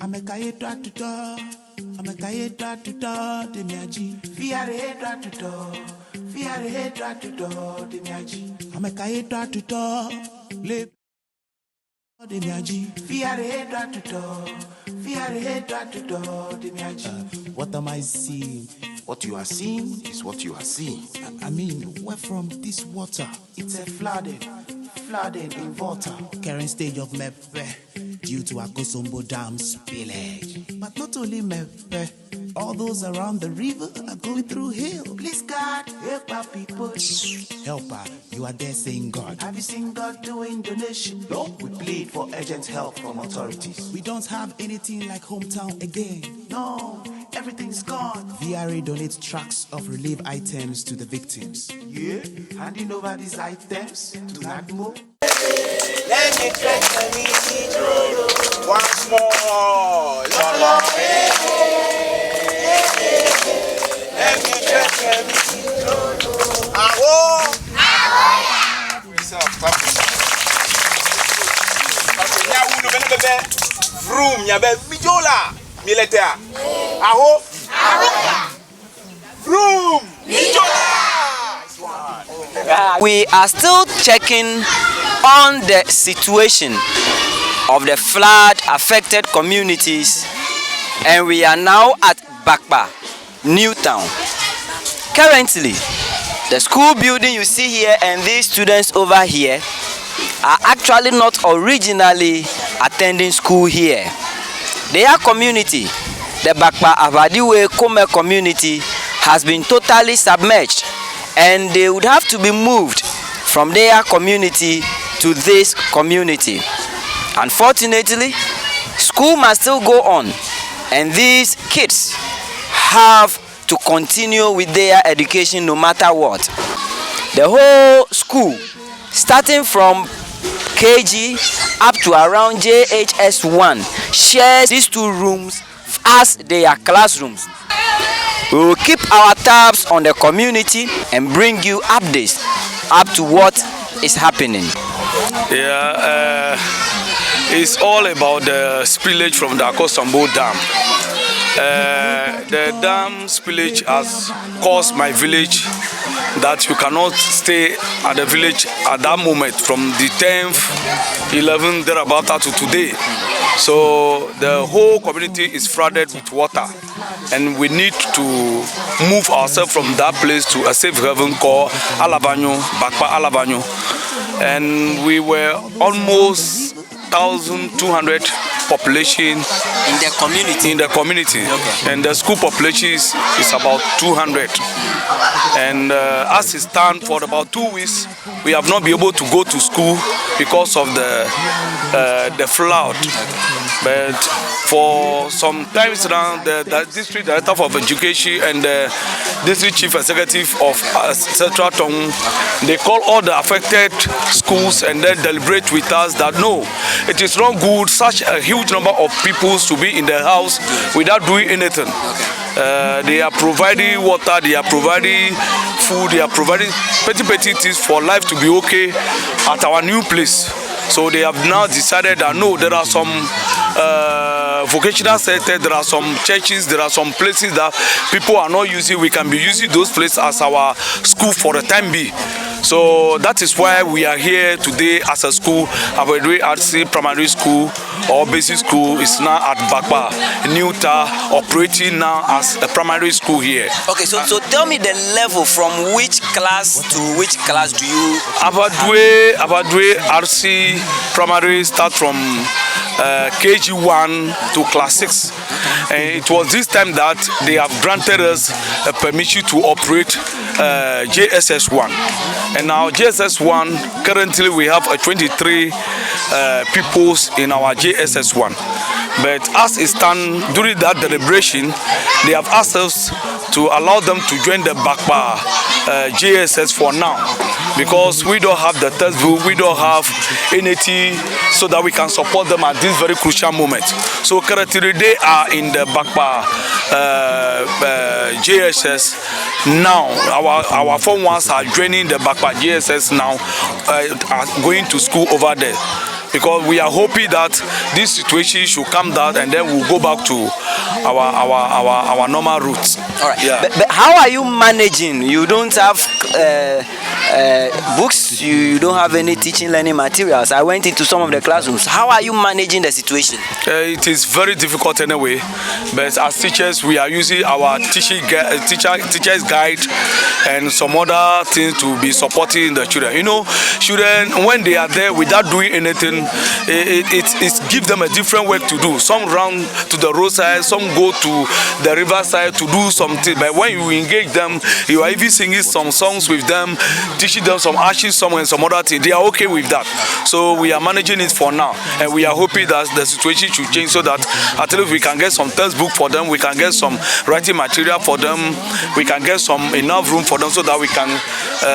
I'm a kaye to I'm a kaye to de miaji. Fiare to de miaji. I'm a kaye to le de miaji. Fiare to de miaji. What am I seeing? What you are seeing is what you are seeing. I mean, where from this water? It's a flooded in Volta. Current stage of Mepe due to Akosombo Dam spillage. But not only Mepe, all those around the river are going through hell. Please God, help our people. Helper, you are there saying God. Have you seen God doing donation? No, we plead for urgent help from authorities. We don't have anything like hometown again. No, everything's gone. VRA donates trucks of relief items to the victims. Yeah, handing over these items to NAGMO. Let me try to meet you once more. Lolo, let me try to meet you. Awo. Vroom, nyabe mijola militaire. Aho. Vroom, mijola. We are still checking on the situation of the flood affected communities, and we are now at Bakpa, New Town. Currently, the school building you see here and these students over here are actually not originally attending school here. Their community, the Bakpa Awadiwoe Kome community, has been totally submerged, and they would have to be moved from their community to this community. Unfortunately, school must still go on, and these kids have to continue with their education no matter what. The whole school, starting from KG up to around JHS1, shares these two rooms as their classrooms. We will keep our tabs on the community and bring you updates up to what is happening. Yeah, it's all about the spillage from the Akosombo Dam. The dam spillage has caused my village that you cannot stay at the village at that moment from the 10th, 11th, thereabout to today. So the whole community is flooded with water, and we need to move ourselves from that place to a safe haven called Bakpa Awadiwoe. And we were almost 1,200 population in the community. Okay. And the school population is about 200. And as it stands, for about 2 weeks, we have not been able to go to school because of the flood. But for some times now, the district director of education and the district chief executive of Central Tongu, they call all the affected schools and then deliberate with us that no, it is not good such a huge number of people to be in the house without doing anything. They are providing water, they are providing food, they are providing petty things for life to be okay at our new place. So they have now decided that no, there are some vocational centers, there are some churches, there are some places that people are not using. We can be using those places as our school for the time being. So that is why we are here today as a school. Awadiwoe RC Primary School or Basic School is now at Bakpa, New Town, operating now as a primary school here. Okay, so tell me the level from which class to which class do you? Awadiwoe RC Primary start from KG1 to class 6. And it was this time that they have granted us a permission to operate JSS1. And now JSS1, currently we have 23 pupils in our JSS1. But as it stands, during that deliberation, they have asked us to allow them to join the Bakpa JSS for now, because we don't have the textbook, we don't have anything so that we can support them at this very crucial moment. So currently they are in the Bakpa JSS now. Our form ones are joining the Bakpa JSS now, are going to school over there. because we are hoping that this situation should come down and then we'll go back to our normal routes. All right. Yeah. But how are you managing? You don't have books, you don't have any teaching learning materials. I went into some of the classrooms. How are you managing the situation? It is very difficult anyway, but as teachers we are using our teacher's guide and some other things to be supporting the children. You know, children when they are there without doing anything, it gives them a different work to do. Some run to the roadside, some go to the riverside to do something, but when you engage them, you are even singing some songs with them, teaching them some ashes song and some other things. They are okay with that. So we are managing it for now, and we are hoping that the situation should change so that at least we can get some textbook for them, we can get some writing material for them, we can get some enough room for them so that we can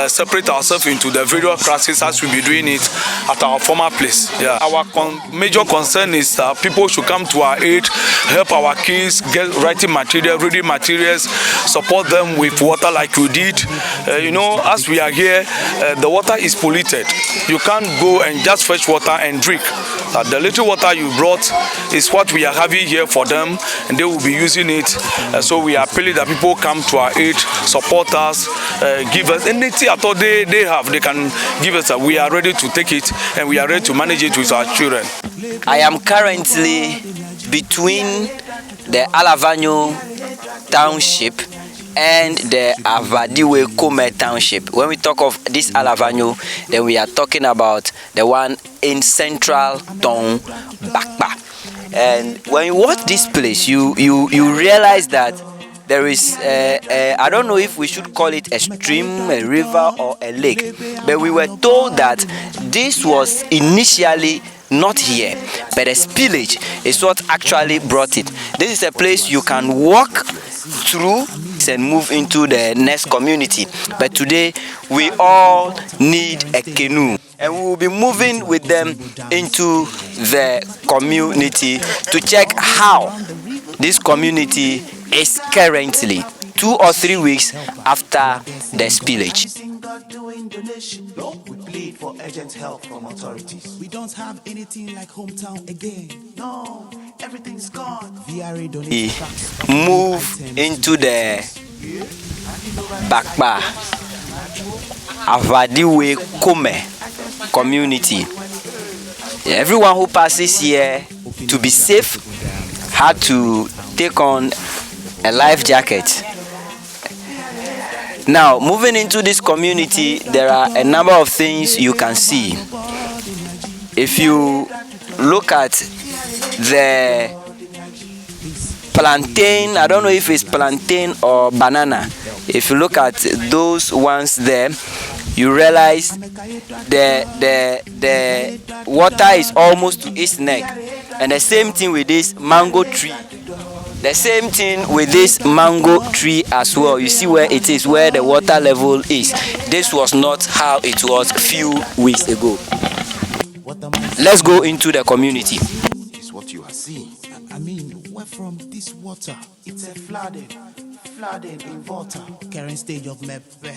separate ourselves into the various classes as we be doing it at our former place. Yeah. Our major concern is that people should come to our aid, help our kids get writing material, reading materials, support them with water like we did. You know, as we are here, the water is polluted. You can't go and just fetch water and drink. The little water you brought is what we are having here for them, and they will be using it. So we are appealing that people come to our aid, support us, give us anything at all they have, they can give us. We are ready to take it, and we are ready to manage it with our children. I am currently between the Afenya Township and the Awadiwoe Kome Township. When we talk of this Afenya, then we are talking about the one in Central Tongu, Bakpa. And when you watch this place, you realize that there is I don't know if we should call it a stream, a river, or a lake, but we were told that this was initially not here, but a spillage is what actually brought it. This is a place you can walk through and move into the next community, but today we all need a canoe, and we will be moving with them into the community to check how this community is currently 2 or 3 weeks after the spillage. We plead for urgent help from authorities. We don't have anything like hometown again. No, everything's gone. VRA We donates move into the Bakpa Awadiwoe Kome community. Everyone who passes here, to be safe, had to take on a life jacket. Now, moving into this community, there are a number of things you can see. If you look at the plantain, I don't know if it's plantain or banana. If you look at those ones there, you realize the water is almost to its neck. And the same thing with this mango tree. The same thing with this mango tree as well. You see where it is, where the water level is. This was not how it was a few weeks ago. Let's go into the community. Is what you are seeing. I mean, where from this water? It's a flooding in Volta. Current stage of Mepe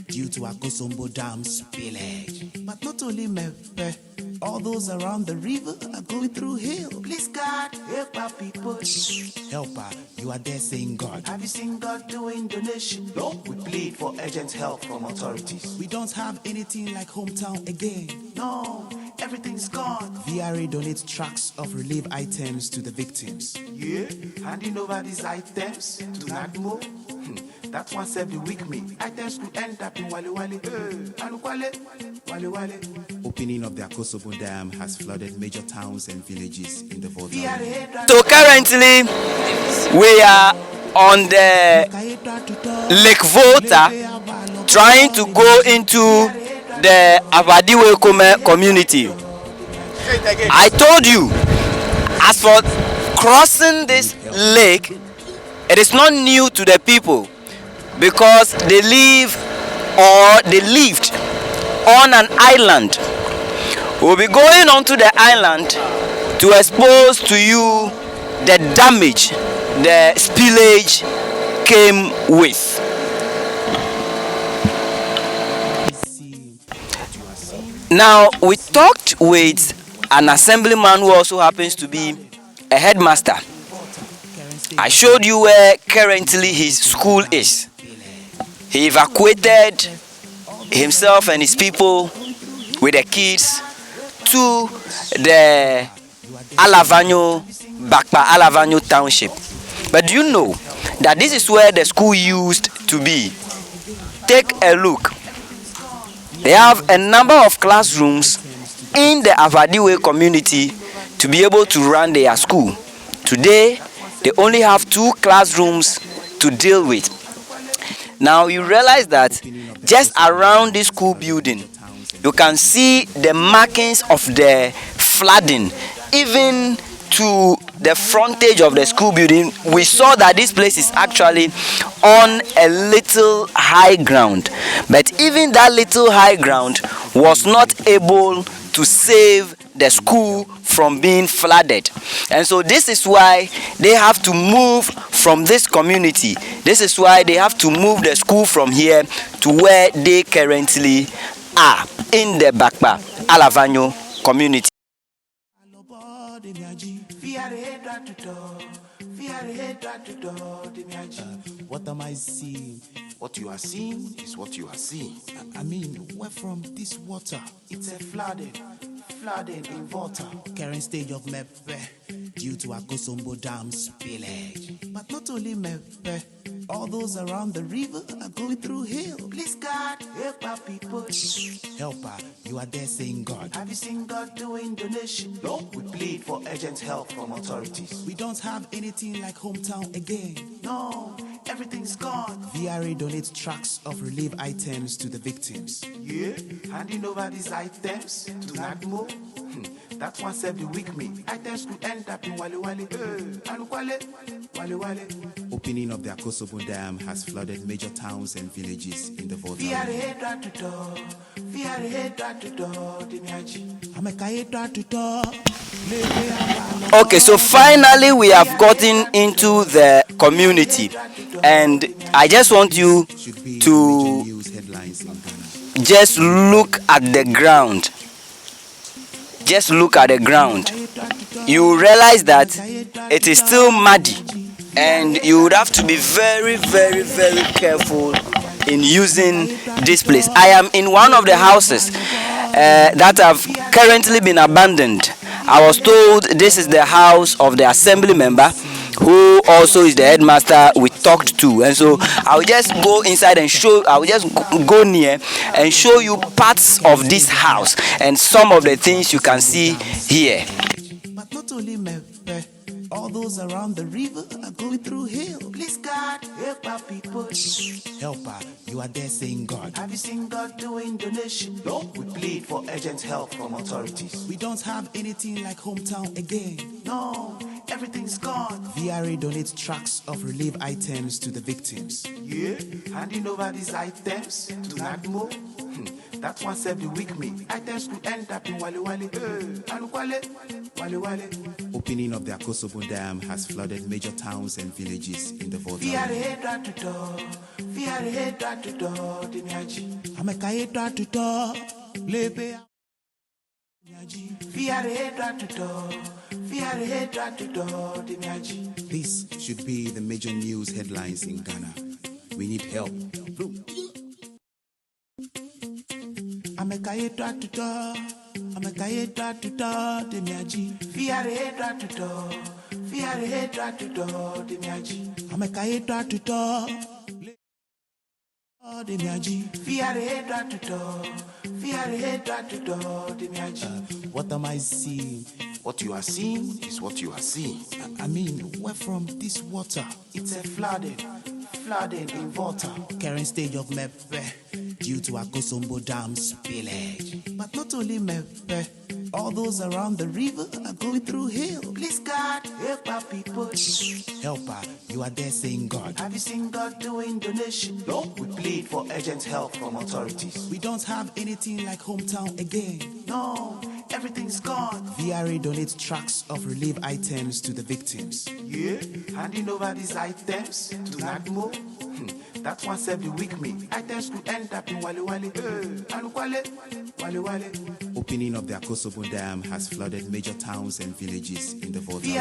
due to Akosombo Dam spillage. But not only Mepe, all those around the river are going through hell. Please God, help our people. Helper, you are there saying God. Have you seen God doing donation? No. We plead for urgent help from authorities. We don't have anything like hometown again. No, everything's gone. VRA donates trucks of relief items to the victims. Yeah, handing over these items to Nadmo. That one serve the weak me. Items could end up in Wale Wale. Wale Wale. Opening of the Akosombo Dam has flooded major towns and villages in the Volta region. So currently, we are on the Lake Volta, trying to go into the Awadiwoe Kome community. I told you, as for crossing this lake, it is not new to the people because they lived on an island. We'll be going onto the island to expose to you the damage the spillage came with. Now, we talked with an assemblyman who also happens to be a headmaster. I showed you where currently his school is. He evacuated himself and his people with the kids to the Bakpa Awadiwoe township. But do you know that this is where the school used to be? Take a look. They have a number of classrooms in the Awadiwoe community to be able to run their school. Today, they only have 2 classrooms to deal with. Now you realize that just around this school building, you can see the markings of the flooding. Even to the frontage of the school building, we saw that this place is actually on a little high ground. But even that little high ground was not able to save the school from being flooded. And so this is why they have to move from this community. This is why they have to move the school from here to where they currently are, in the Bakpa Awadiwoe community. What am I seeing? What you are seeing is what you are seeing. I mean, where from this water? It's a flooding in Volta. Current stage of Mepe due to Akosombo Dam spillage. But not only Mepe, all those around the river are going through hell. Please God, help our people. Helper, you are there saying God. Have you seen God doing donation? No. We plead for urgent help from authorities. We don't have anything like hometown again. No, everything's gone. VRA donates trucks of relief items to the victims. Yeah, handing over these items to Nadmo. That one served the weak me. Items could end up in Wale Wale. Wale Wale. Opening of the Akosombo Dam has flooded major towns and villages in the Volta region. Okay, so finally we have gotten into the community, and I just want you to just look at the ground. Just look at the ground. You realize that it is still muddy, and you would have to be very, very, very careful in using this place. I am in one of the houses that have currently been abandoned. I was told this is the house of the assembly member, who also is the headmaster we talked to. And so I'll just go inside and I'll just go near and show you parts of this house and some of the things you can see here. But not only Mepe, all those around the river are going through hell. Please God, help our people. Helper, you are there saying God. Have you seen God doing donation? No. We plead for urgent help from authorities. We don't have anything like hometown again. No, everything's gone. VRA donates trucks of relief items to the victims. Yeah, handing over these items to Nadmo. That one served the weak me. Items could end up in Wale Wale. Wale Wale. Opening of the Akosombo Dam has flooded major towns and villages in the Volta region. This should be the major news headlines in Ghana. We need help. What am I seeing? What you are seeing is what you are seeing. I mean, where from this water? It's a flooding in Volta. Current stage of Mepe due to Akosombo Dam spillage. But not only Mepe, all those around the river are going through hell. Please God, help our people. Helper, you are there saying God. Have you seen God doing donation? No. We plead for urgent help from authorities. We don't have anything like hometown again. No, everything's gone. VRA donates trucks of relief items to the victims. Yeah, handing over these items to Nadmo. That one served the weak me. Items could end up in Wale Wale. Wale Wale. Opening of the Akosombo Dam has flooded major towns and villages in the Volta region.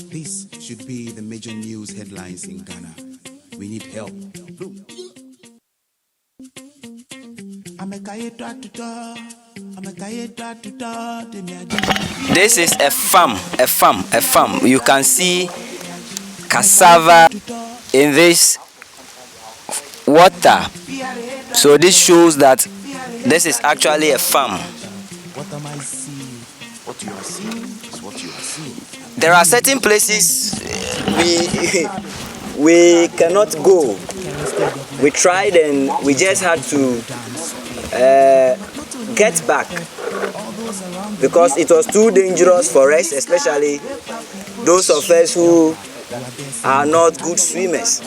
This should be the major news headlines in Ghana. We need help. This is a farm. You can see cassava in this water. So this shows that this is actually a farm. What am I seeing? What you are seeing is what you are seeing. There are certain places we cannot go. We tried and we just had to get back because it was too dangerous for us, especially those of us who are not good swimmers.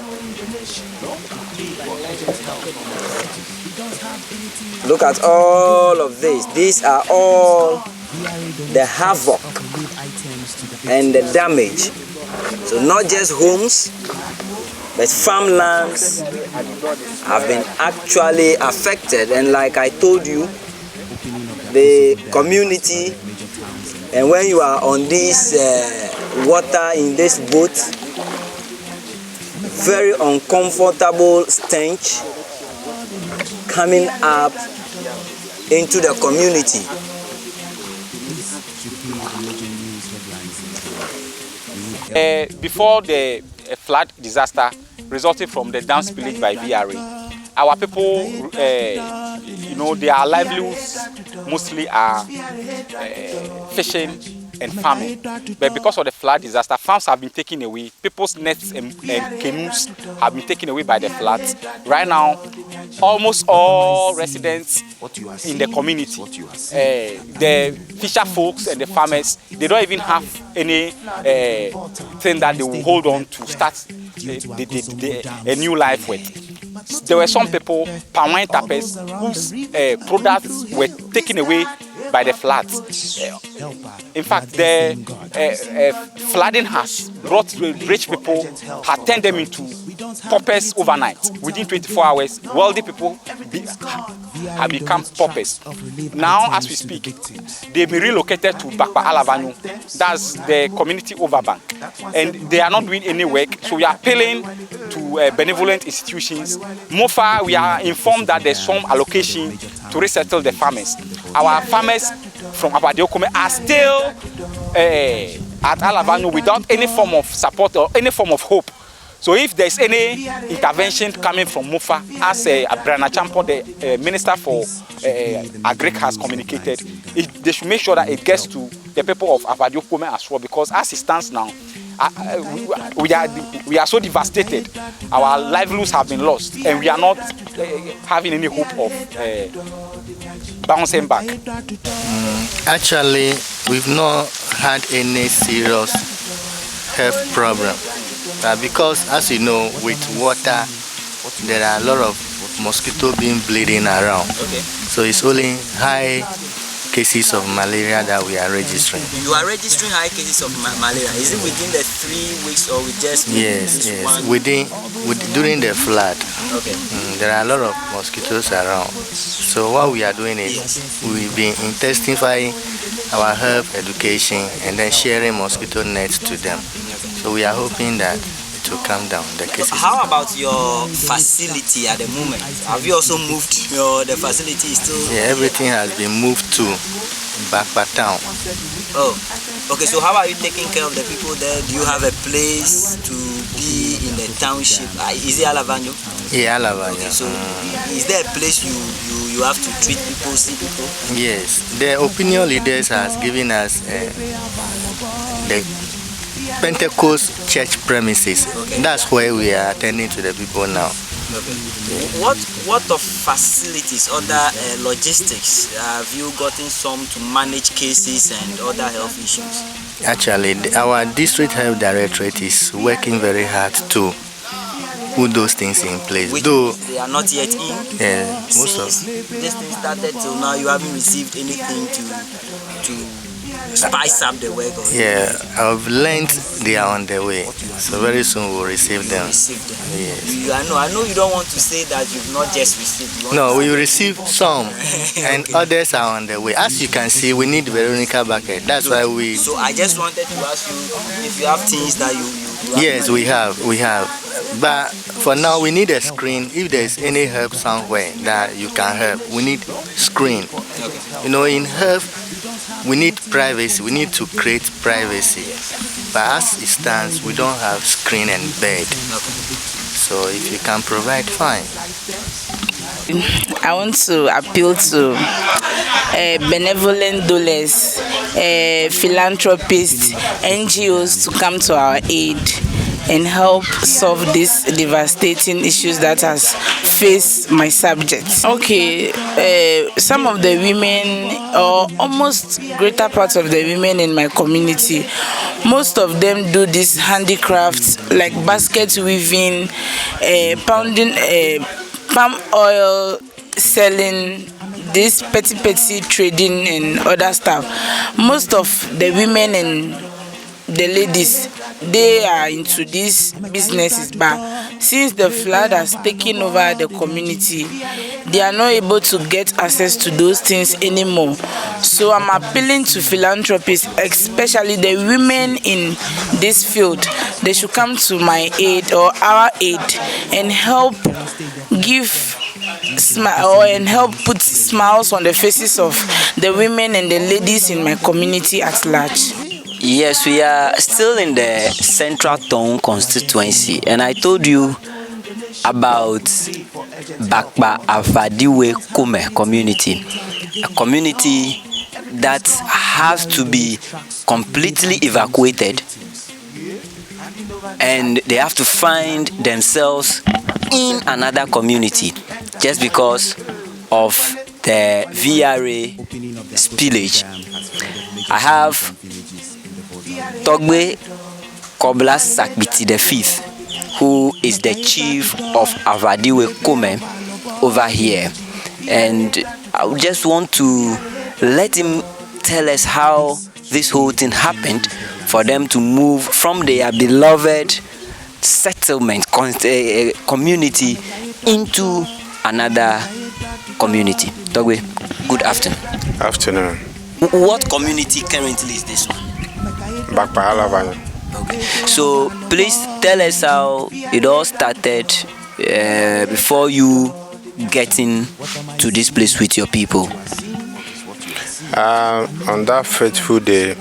Look at all of this. These are all the havoc and the damage. So not just homes, but farmlands have been actually affected. And like I told you, the community, and when you are on this water in this boat, very uncomfortable stench coming up into the community. Before the flood disaster resulting from the dam spillage by VRA, our people, their livelihoods mostly are fishing and farming. But because of the flood disaster, farms have been taken away. People's nets and canoes have been taken away by the floods. Right now, almost all residents in the community, the fisher folks and the farmers, they don't even have any thing that they will hold on to start a new life with. There were some people, palm wine tappers, whose products were taken away by the floods. In fact, the flooding has brought rich people, had turned them into paupers overnight. Within 24 hours, wealthy people have become paupers. Now, as we speak, they've been relocated to Bakpa Awadiwoe. That's the community overbank. And they are not doing any work, so we are appealing to benevolent institutions. More far, we are informed that there's some allocation to resettle the farmers. Our farmers from Awadiwoe Kome are still at Awadiwoe without any form of support or any form of hope. So if there's any intervention coming from MUFA, as Brana Champo, the Minister for Agric has communicated, they should make sure that it gets to the people of Awadiwoe Kome as well, because as it stands now, we are so devastated. Our livelihoods have been lost, and we are not having any hope of bouncing back. Actually, we've not had any serious health problem. Because as you know, with water, there are a lot of mosquitoes being bleeding around. Okay. So it's only high cases of malaria that we are registering. You are registering high cases of malaria. Is it within the 3 weeks or with just Yes. During the flood. Okay. There are a lot of mosquitoes around. So what we are doing is we've been intensifying our health education and then sharing mosquito nets to them. So we are hoping that it will come down. The cases. So how about your facility at the moment? Have you also moved? The facility is still... Yeah, everything has been moved to Bakpa town. Oh, okay. So how are you taking care of the people there? Do you have a place to be in the township? Is it Awadiwoe? Yeah, Awadiwoe. Okay, so is there a place you have to treat people, see people? Yes, the opinion leaders has given us the Pentecost church premises. Okay. That's where we are attending to the people now. Okay. What of facilities, other logistics? Have you gotten some to manage cases and other health issues? Actually, our district health directorate is working very hard to put those things in place. Which though they are not yet in. Yeah, most Since of this thing started till now, you haven't received anything to spice up the work? Yeah, I've learned they are on their way. So very soon we'll receive them. Yes. I know you don't want to say that you've not just received. No, we receive some and others are on their way. As you can see, we need Veronica bucket. That's why we... So I just wanted to ask you if you have things that you Yes, we have. But for now, we need a screen. If there's any help somewhere that you can help, we need screen. You know, in help, we need privacy. We need to create privacy. But as it stands, we don't have screen and bed. So if you can provide, fine. I want to appeal to benevolent donors, philanthropists, NGOs to come to our aid and help solve these devastating issues that has faced my subjects. Okay, some of the women, or almost greater part of the women in my community, most of them do these handicrafts like basket weaving, pounding, palm oil selling, this petty trading and other stuff. Most of the women and the ladies, they are into these businesses, but since the flood has taken over the community, they are not able to get access to those things anymore. So I'm appealing to philanthropists, especially the women in this field. They should come to my aid or our aid and help give and help put smiles on the faces of the women and the ladies in my community at large. Yes, we are still in the Central Tongu constituency, and I told you about Bakpa Awadiwoe Kome community, a community that has to be completely evacuated, and they have to find themselves in another community just because of the VRA spillage. I have Togbe Kobla Sakbiti the Fifth, who is the chief of Awadiwoe Kome over here, and I just want to let him tell us how this whole thing happened for them to move from their beloved settlement community into another community. Togbe, good afternoon. Afternoon. What community currently is this one? Bakpa Awadiwoe. Okay. So please tell us how it all started before you getting to this place with your people. On that fateful day,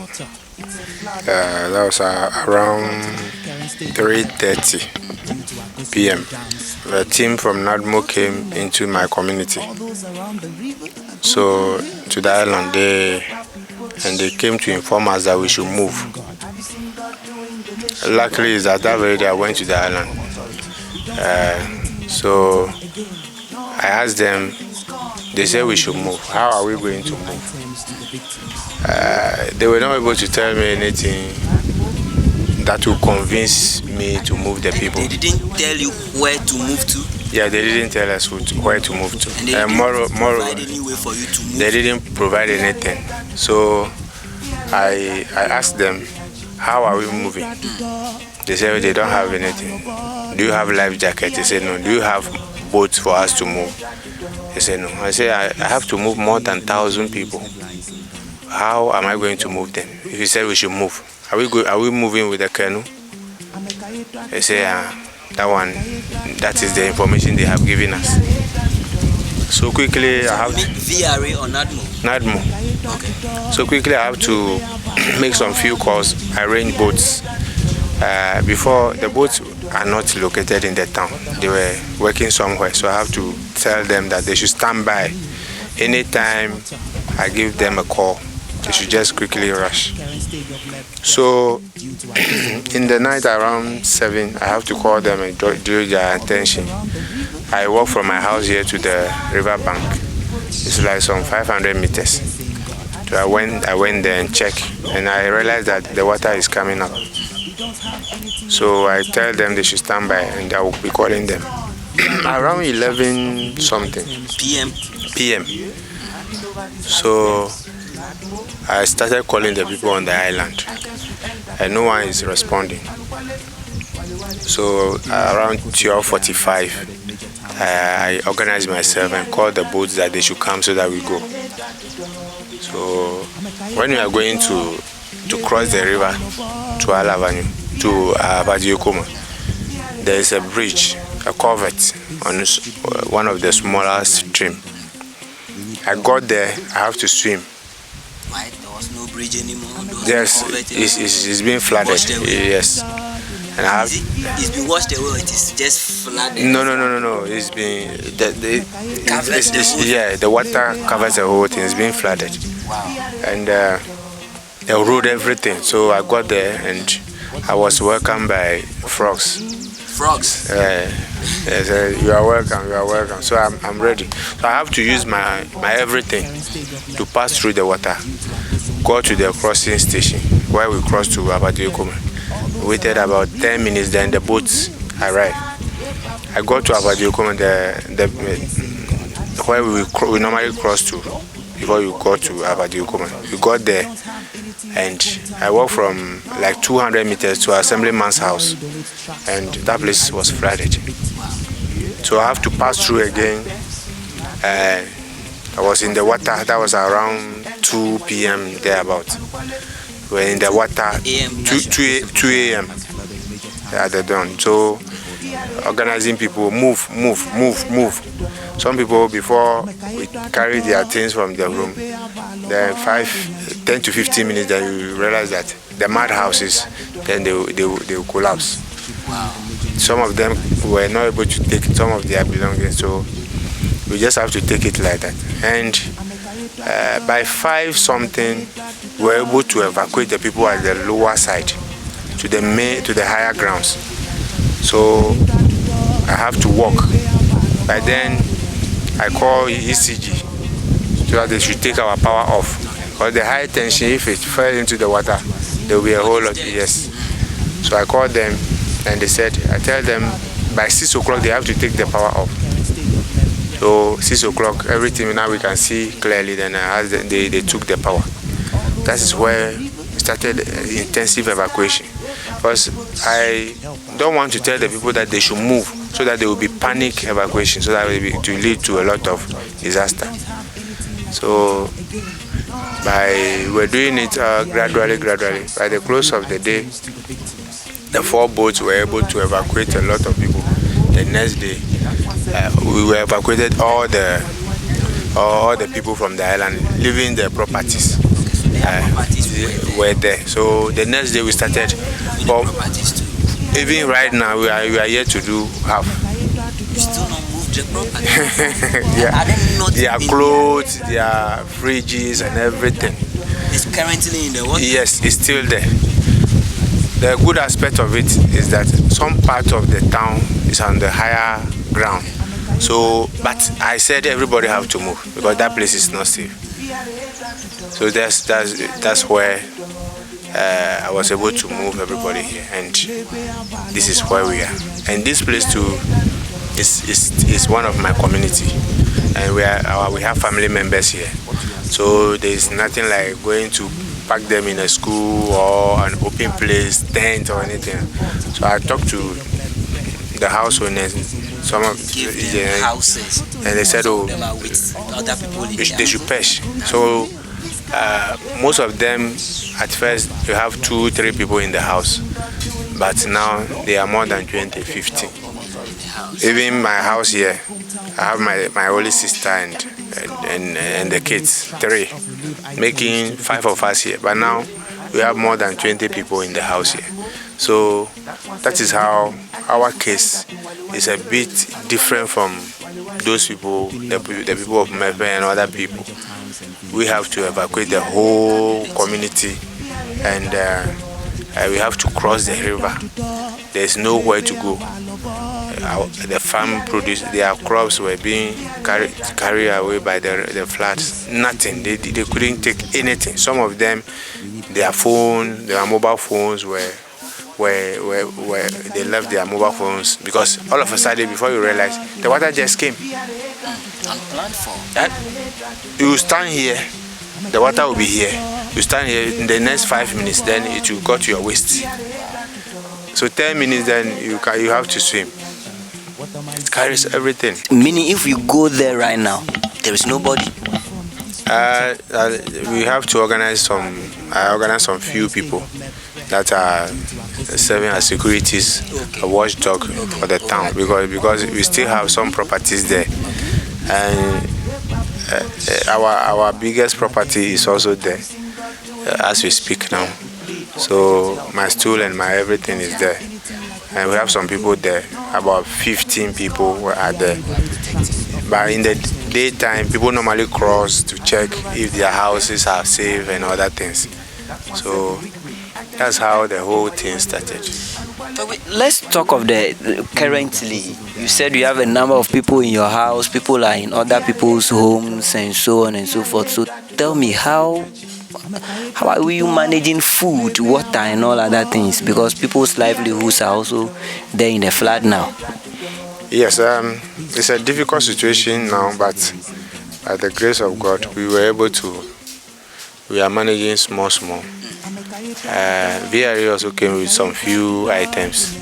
that was around 3:30 p.m. The team from NADMO came into my community. So to the island, they came to inform us that we should move. Luckily, is that very day I went to the island. So I asked them. They said we should move. How are we going to move? They were not able to tell me anything that would convince me to move the people. They didn't tell you where to move to? Yeah, they didn't tell us where to move to. And they didn't provide any way for you to move? They didn't provide anything. So I asked them, how are we moving? They said they don't have anything. Do you have life jacket? They said no. Do you have boats for us to move? They said no. I said I have to move more than 1,000 people. How am I going to move them? If you said we should move, are we moving with a canoe? They say that is the information they have given us. So quickly I have to VRA or NADMO? NADMO. Okay. So quickly I have to make some few calls, arrange boats. Before, the boats are not located in the town. They were working somewhere, so I have to tell them that they should stand by. Anytime I give them a call, they should just quickly rush. So in the night around 7, I have to call them and draw their attention. I walk from my house here to the river bank. It's like some 500 meters. So I went there and checked, and I realized that the water is coming up. So I tell them they should stand by, and I will be calling them. Around 11 something. PM. So I started calling the people on the island, and no one is responding. So around 12:45, I organized myself and called the boats that they should come so that we go. So when we are going to cross the river to Awadiwoe Kome, there is a bridge, a culvert on one of the smaller stream. I got there, I have to swim. Why? There was no bridge anymore? Yes, it's been flooded. Yes. And I have, it's been washed away, it is just flooded? No. It's been... the water covers the whole thing. It's been flooded. Wow. And they rode everything. So I got there and I was welcomed by frogs. Frogs? They said, you are welcome. So I'm ready. So I have to use my everything to pass through the water, go to the crossing station where we cross to Awadiwoe Kome. We waited about 10 minutes, then the boats arrived. I got to Awadiwoe Kome, where we normally cross to before you go to Awadiwoe Kome. We got there and I walked from like 200 meters to Assemblyman's house, and that place was flooded. So I have to pass through again. I was in the water, that was around 2 p.m. thereabout. We were in the water 2 a.m. at the dawn. So organizing people, move. Some people, before we carry their things from the room, then 10 to 15 minutes, then you realize that the mud houses, then they will collapse. Wow. Some of them were not able to take some of their belongings, so we just have to take it like that. And by 5 something, we were able to evacuate the people at the lower side to the higher grounds. So I have to walk. By then, I call ECG so that they should take our power off. Because the high tension, if it fell into the water, there will be a whole lot. Yes. So I called them and they said, I tell them by 6 o'clock they have to take the power off. So 6 o'clock, everything now we can see clearly. Then they took the power. That is where we started intensive evacuation. Because I don't want to tell the people that they should move so that there will be panic evacuation, so that it will lead to a lot of disaster. So we're doing it gradually. By the close of the day, the 4 boats were able to evacuate a lot of people. The next day, we were evacuated all the people from the island, leaving their properties. Were there. So the next day we started. Even right now, we are here to do half. You still not moved the property? Their clothes, their fridges and everything. It's currently in the water? Yes, it's still there. The good aspect of it is that some part of the town is on the higher ground. So, but I said everybody have to move because that place is not safe. So that's where I was able to move everybody here, and this is where we are. And this place too is one of my community, and we have family members here. So there is nothing like going to pack them in a school or an open place, tent or anything. So I talked to the house owners, some of the houses, and they said, oh, they should patch. So most of them, at first, you have 2-3 people in the house, but now they are more than 20, 50. Even my house here, I have my only sister and the kids, 3, making 5 of us here. But now we have more than 20 people in the house here. So that is how our case is a bit different from those people, the people of Mepe and other people. We have to evacuate the whole community, and we have to cross the river. There's nowhere to go. The farm produce, their crops were being carried away by the floods. Nothing. They couldn't take anything. Some of them, their mobile phones were they left their mobile phones because all of a sudden, before you realize, the water just came. Unplanned for. You stand here the water will be here. You stand here in the next 5 minutes, then it will go to your waist. So 10 minutes, then you have to swim. It carries everything. Meaning, if you go there right now, there is nobody. We have to organize some few people that are serving as securities, a watchdog for the town, because we still have some properties there, and our biggest property is also there as we speak now. So my stool and my everything is there, and we have some people there. About 15 people are there. But in the daytime, people normally cross to check if their houses are safe and other things. So that's how the whole thing started. Let's talk of currently. You said you have a number of people in your house, people are in other people's homes, and so on and so forth. So tell me, how are you managing food, water, and all other things? Because people's livelihoods are also there in the flood now. Yes, it's a difficult situation now, but by the grace of God, we are managing small. VRA also came with some few items.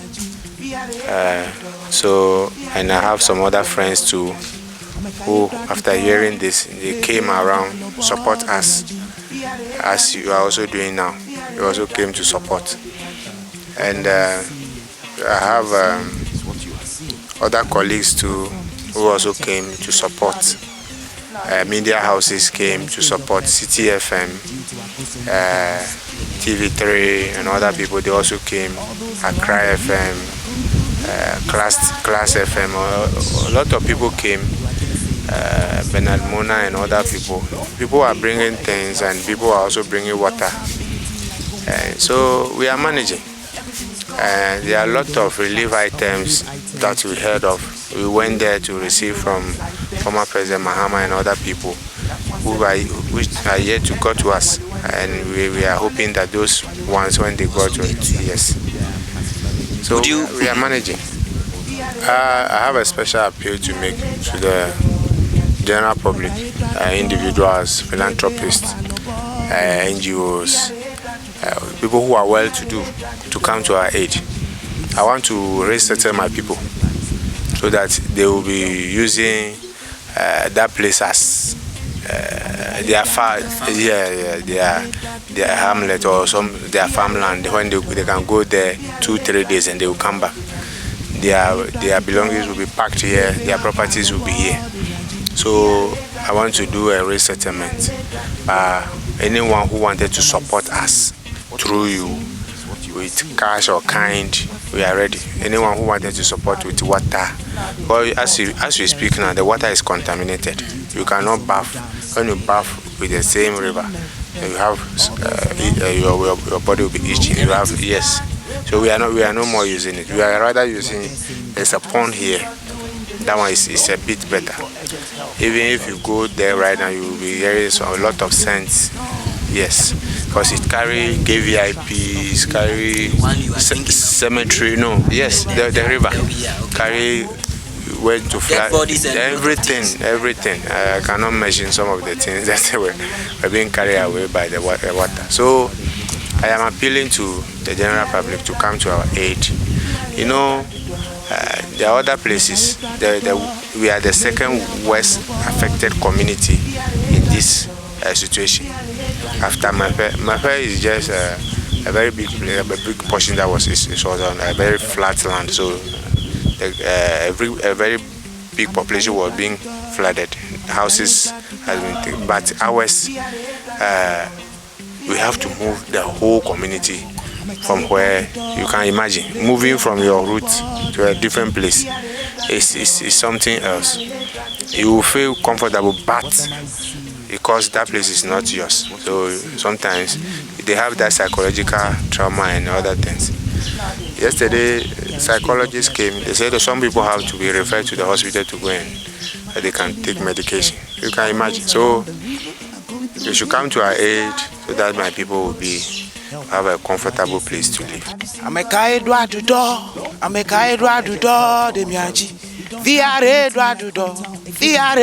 And I have some other friends too, who after hearing this, they came around, support us, as you are also doing now. You also came to support. And I have other colleagues too who also came to support. Media houses came to support, City FM, TV3 and other people. They also came, Accra FM, Class FM. A lot of people came, Bernard Mona and other people. People are bringing things and people are also bringing water. So we are managing. There are a lot of relief items that we heard of. We went there to receive from former President Mahama and other people which are yet to go to us. And we are hoping that those ones, when they go to it, yes. So we are managing. I have a special appeal to make to the general public, individuals, philanthropists, NGOs, people who are well-to-do, to come to our aid. I want to resettle my people so that they will be using that place as their hamlet or their farmland. When they can go there 2-3 days and they will come back. Their belongings will be packed here, their properties will be here. So I want to do a resettlement. Anyone who wanted to support us through you with cash or kind, we are ready. Anyone who wanted to support with water, well, as we speak now, the water is contaminated. You cannot bath. When you bath with the same river, you have your body will be itching. You have, yes. So we are no more using it. We are rather using, there's a pond here. That one is a bit better. Even if you go there right now, you will be hearing a lot of scents. Yes, because it carry KVIPs, carry cemetery. No, yes, the river carry went to flood. Everything. I cannot mention some of the things that were being carried away by the water. So I am appealing to the general public to come to our aid. You know, there are other places. We are the second worst affected community in this situation. After Mafe is just a very big portion that was on a very flat land. So a very big population was being flooded. Houses has been taken, but ours, we have to move the whole community from where you can imagine. Moving from your route to a different place is something else. You will feel comfortable, but because that place is not yours. So sometimes they have that psychological trauma and other things. Yesterday, psychologists came. They said that some people have to be referred to the hospital to go and they can take medication. You can imagine. So you should come to our aid so that my people will have a comfortable place to live. My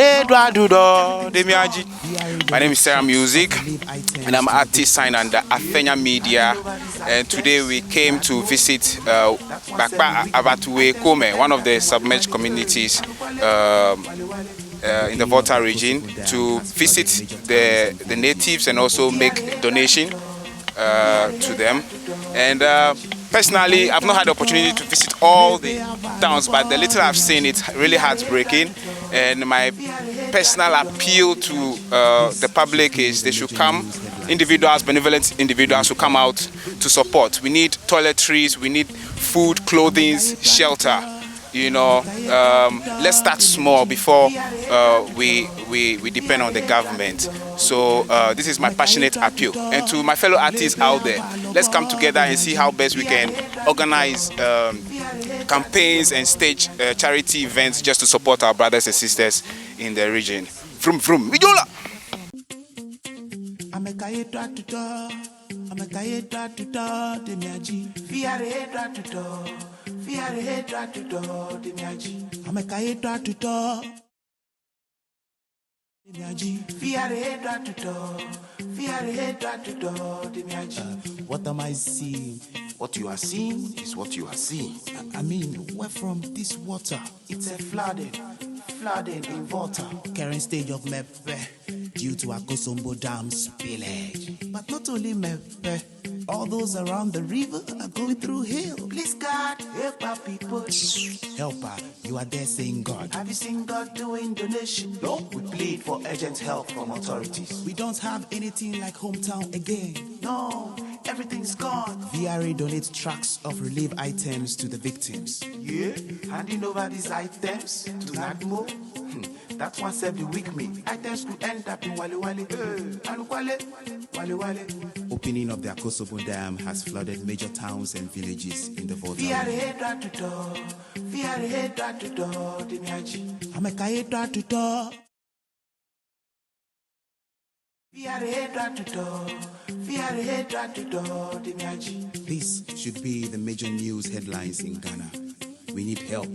name is Sarah Music, and I'm an artist signed under Afenya Media. And today we came to visit Bakpa Awadiwoe Kome, one of the submerged communities in the Volta region, to visit the natives and also make donation to them. And personally, I've not had the opportunity to visit all the towns, but the little I've seen, it's really heartbreaking. And my personal appeal to the public is they should come, individuals, benevolent individuals who come out to support. We need toiletries, we need food, clothing, shelter. You know, let's start small before we depend on the government. So this is my passionate appeal. And to my fellow artists out there, let's come together and see how best we can organize campaigns and stage charity events just to support our brothers and sisters in the region. From Vijola! What am I seeing? What you are seeing is what you are seeing. I mean, where from this water? It's a flooding in Volta. Current stage of Mepe due to Akosombo Dam spillage. But not only Mepe, all those around the river are going through hell. Please God, help our people. Helper, you are there saying God. Have you seen God doing donation? No. We plead for urgent help from authorities. We don't have anything like hometown again. No, everything's gone. VRA donates trucks of relief items to the victims. Yeah, handing over these items to Nadmo. That one said be weak me. Items could end up in Wale. Opening of the Akosombo Dam has flooded major towns and villages in the Volta region. This should be the major news headlines in Ghana. We need help.